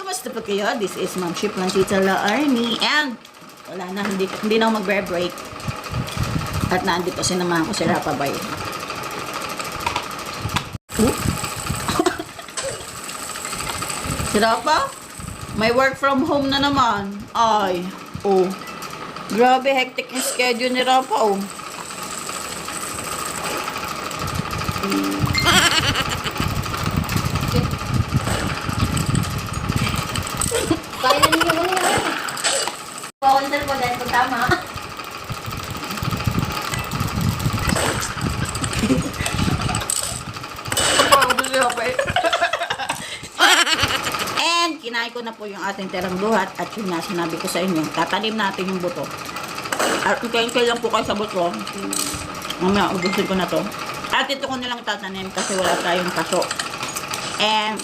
Kumusta po kayo? This is Ma'am Ship ng Tita La Army. And, wala na, hindi na ako mag-break. At naandito, sinamahan ko si Rapa Bay. Si Rapa? May work from home na naman. Ay, oh. Grabe, hectic yung schedule ni Rapa, oh. Kaya na niyo mo na. Pakonser ko dahil kung tama. And kinain ko na po yung ating terang duhat at yun nga sinabi ko sa inyo, tatanim natin yung buto. At kain-kain lang po kayo sa buto. Mamaya, ubusin ko na to. At ito ko nilang tatanim kasi wala tayong paso. And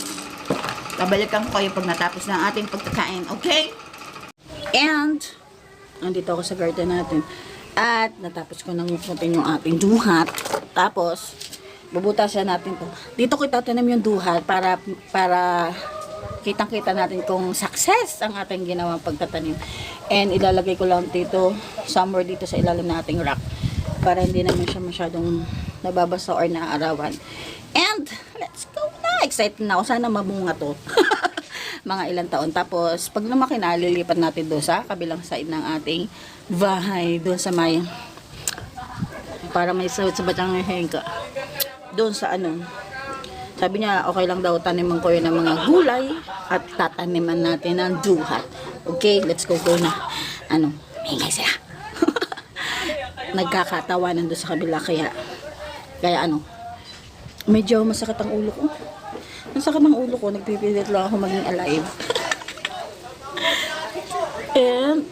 babalikan ko kayo pag natapos na ang ating pagkakain, okay? And nandito ako sa garden natin. At natapos ko nang mukutin yung ating duhat. Tapos bubutasan natin to. Dito ko itatanim yung duhat para kitang-kita natin kung success ang ating ginawang pagtatanim. And ilalagay ko lang dito, somewhere dito sa ilalim ng ating rock para hindi naman siya masyadong nababasa or naaarawan. And let's go na! Excited na ako. Sana mamunga to. Mga ilang taon. Tapos pag lumaki na, lilipat natin doon sa kabilang side ng ating bahay. Doon sa may para may sawit sa batang hengka. Doon sa ano, sabi niya okay lang daw taniman ko yun ng mga gulay at tataniman natin ng duhat. Okay, let's go na. Ano, maingay sila. Nagkakatawanan doon sa kabila kaya ano, medyo masakit ang ulo ko. Masakit ang ulo ko, nagpipilit lang ako maging alive. And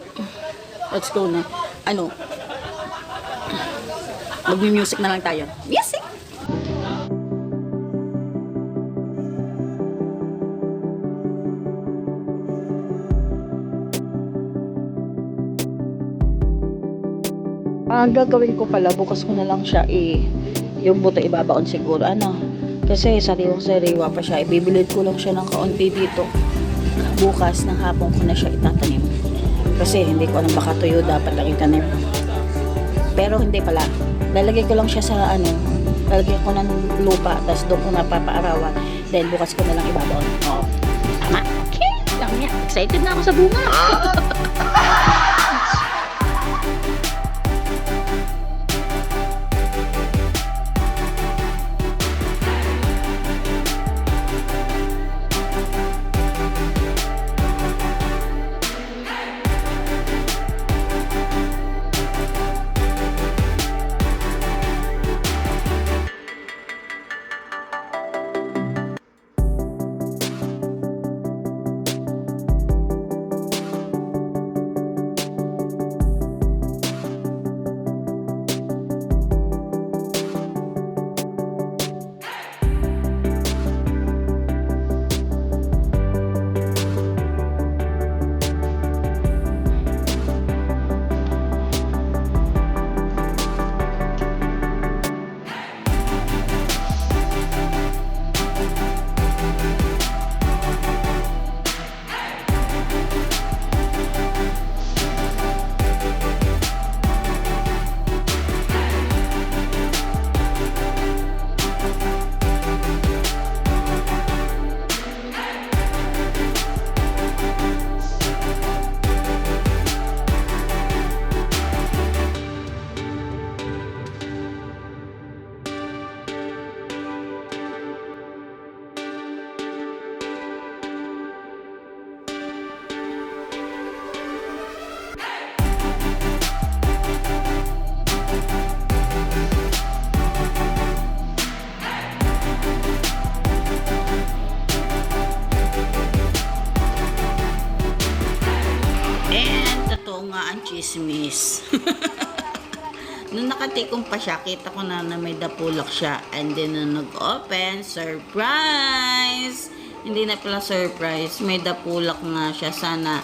let's go na. Ano, mag-music na lang tayo. Music! Ang gagawin ko pala, bukas ko na lang siya yung buto ibabaon siguro. Ano? Kasi sariwang-sariwa pa siya. Ibibilid ko lang siya ng kaunti dito. Bukas ng hapon ko na siya itatanim. Kasi hindi ko alam baka tuyo dapat lang itanim. Pero hindi pala. Lalagay ko lang siya sa ano, lalagay ko ng lupa, tapos doon ko napapaarawan. Then bukas ko na lang ibabaon. Oh. Tama? Okay. Lang yan. Excited na ako sa bunga. Chismis. Nung nakatikom pa siya, kita ko na may dapulak siya. And then, nung nag-open, surprise! Hindi na pala surprise. May dapulak nga siya. Sana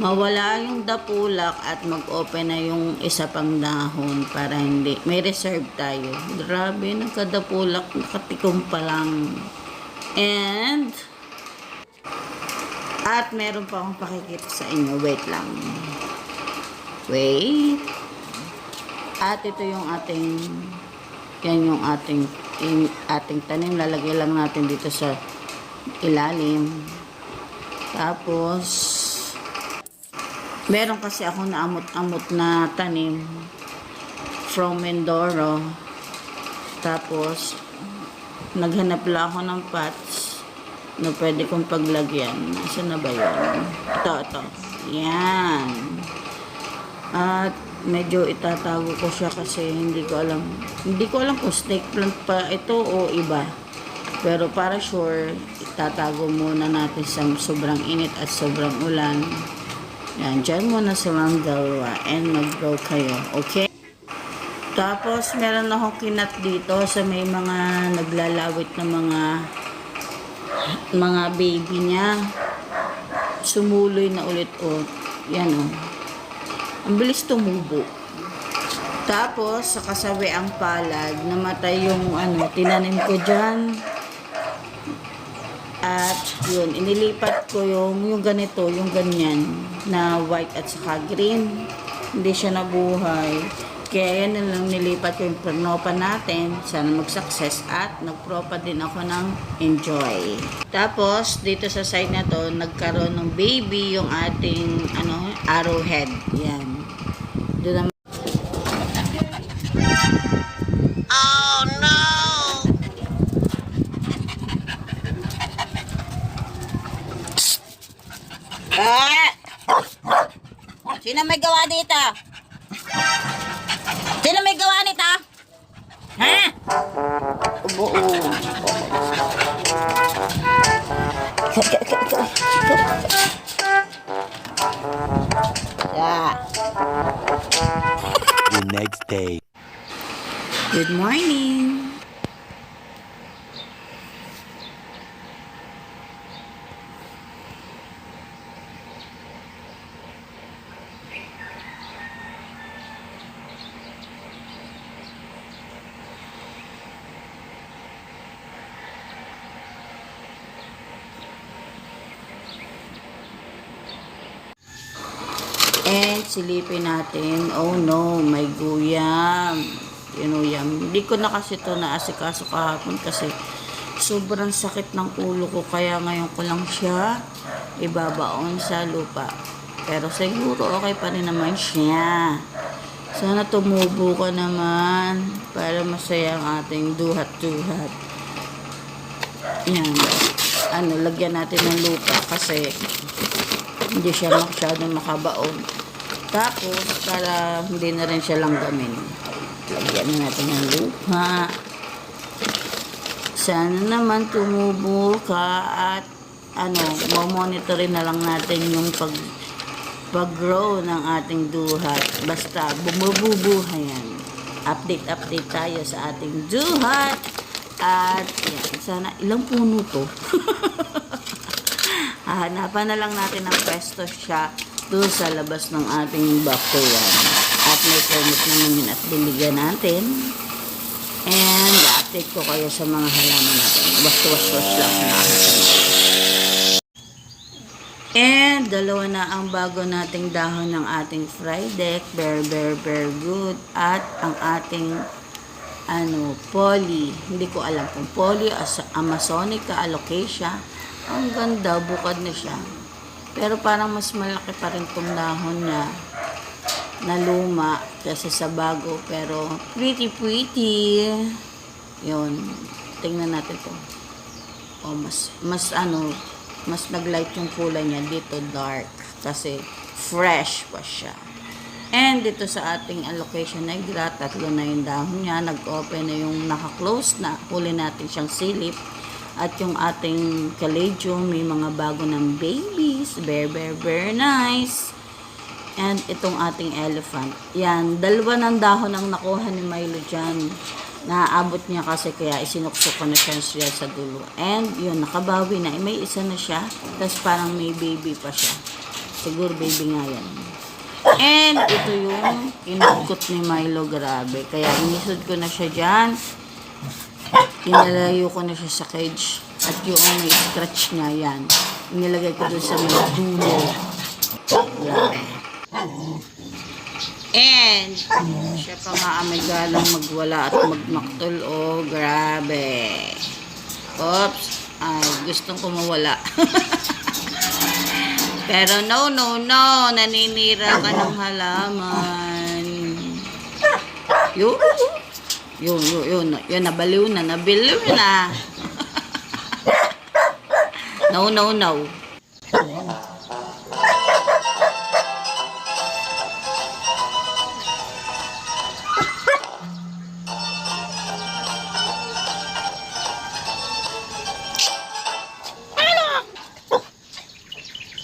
mawala yung dapulak at mag-open na yung isa pang dahon para hindi. May reserve tayo. Grabe, nagkadapulak. Nakatikom pa lang. And At meron pa akong pakikita sa inyo. Wait lang. Wait. At ito yung ating, yan yung ating tanim. Lalagay lang natin dito sa ilalim. Tapos, meron kasi ako na amot-amot na tanim from Mindoro. Tapos, naghanap lang ako ng pots na pwede kong paglagyan. Nasaan na ba yun? Ito. Yan. At medyo itatago ko siya kasi hindi ko alam kung snake plant pa ito o iba. Pero para sure, itatago muna natin sa sobrang init at sobrang ulan. Yan, dyan muna silang dalawa and mag-grow kayo. Okay? Tapos, meron akong kinat dito sa may mga naglalawit na mga baby niya. Sumuloy na ulit o. Yan o. Ang bilis tumubo. Tapos, sa kasawi ang palad, namatay yung tinanim ko dyan. At, yun, inilipat ko yung ganito, yung ganyan, na white at saka green. Hindi siya nabuhay. Kaya yan na lang nilipat ko yung pernopa natin. Sana mag-success at nagpropa din ako ng enjoy. Tapos, dito sa side na to, nagkaroon ng baby yung ating arrowhead. Yan. Doon naman. Oh no! Sino may gawa dito? Sino may gawa nito? Ha? Ubo. Yeah. The next day. Good morning. And silipin natin. Oh no, may guyam. Yam. Hindi ko na kasi ito naasikaso kahapon kasi sobrang sakit ng ulo ko. Kaya ngayon ko lang siya ibabaon sa lupa. Pero siguro okay pa rin naman siya. Sana tumubo ka naman para masaya ang ating duhat-duhat. Yan. Lagyan natin ng lupa kasi hindi siya masyadong makabaon. Tapos, para hindi na rin siya langgamin, lagyan na natin ng lupa. Sana naman tumubo ka at mamonitorin na lang natin yung pag-grow ng ating duhat. Basta, bumububuhay yan. Update tayo sa ating duhat. At, yan, sana, ilang puno to? Hanapan na lang natin ng pwesto siya doon sa labas ng ating bakuran. At may permit naman at biligan natin. And update ko kayo sa mga halaman natin. Was lang nakakita. And dalawa na ang bago nating dahon ng ating Frydek. Very good. At ang ating poly. Hindi ko alam kung poly Amazonica alocasia. Ang ganda, bukad na siya. Pero parang mas malaki pa rin itong dahon niya na luma kasi sa bago. Pero pretty. Yun. Tingnan natin to. Oh, mas nag-light yung kulay niya. Dito dark. Kasi fresh pa siya. And dito sa ating allocation negra, 3 na yung dahon niya. Nag-open na yung naka-close na. Huli natin siyang silip. At yung ating caladium, may mga bago ng babies. Very nice. And itong ating elephant. Yan, 2 ng dahon ang nakuha ni Milo dyan. Naaabot niya kasi kaya isinuksok ko na siya sa dulo. And yun, nakabawi na. May isa na siya. Tapos parang may baby pa siya. Siguro baby nga yan. And ito yung inukot ni Milo. Grabe. Kaya inisod ko na siya dyan. Inalayo ko na siya sa cage. At yung may scratch niya, yan. Nilagay ko doon sa may dulo. Grabe. And, siya pa nga galang magwala at magmaktol. Oh, grabe. Oops. Ay, gustong kumawala. Pero no. Naninira ka ng halaman. Yun. Nabaliw na. No.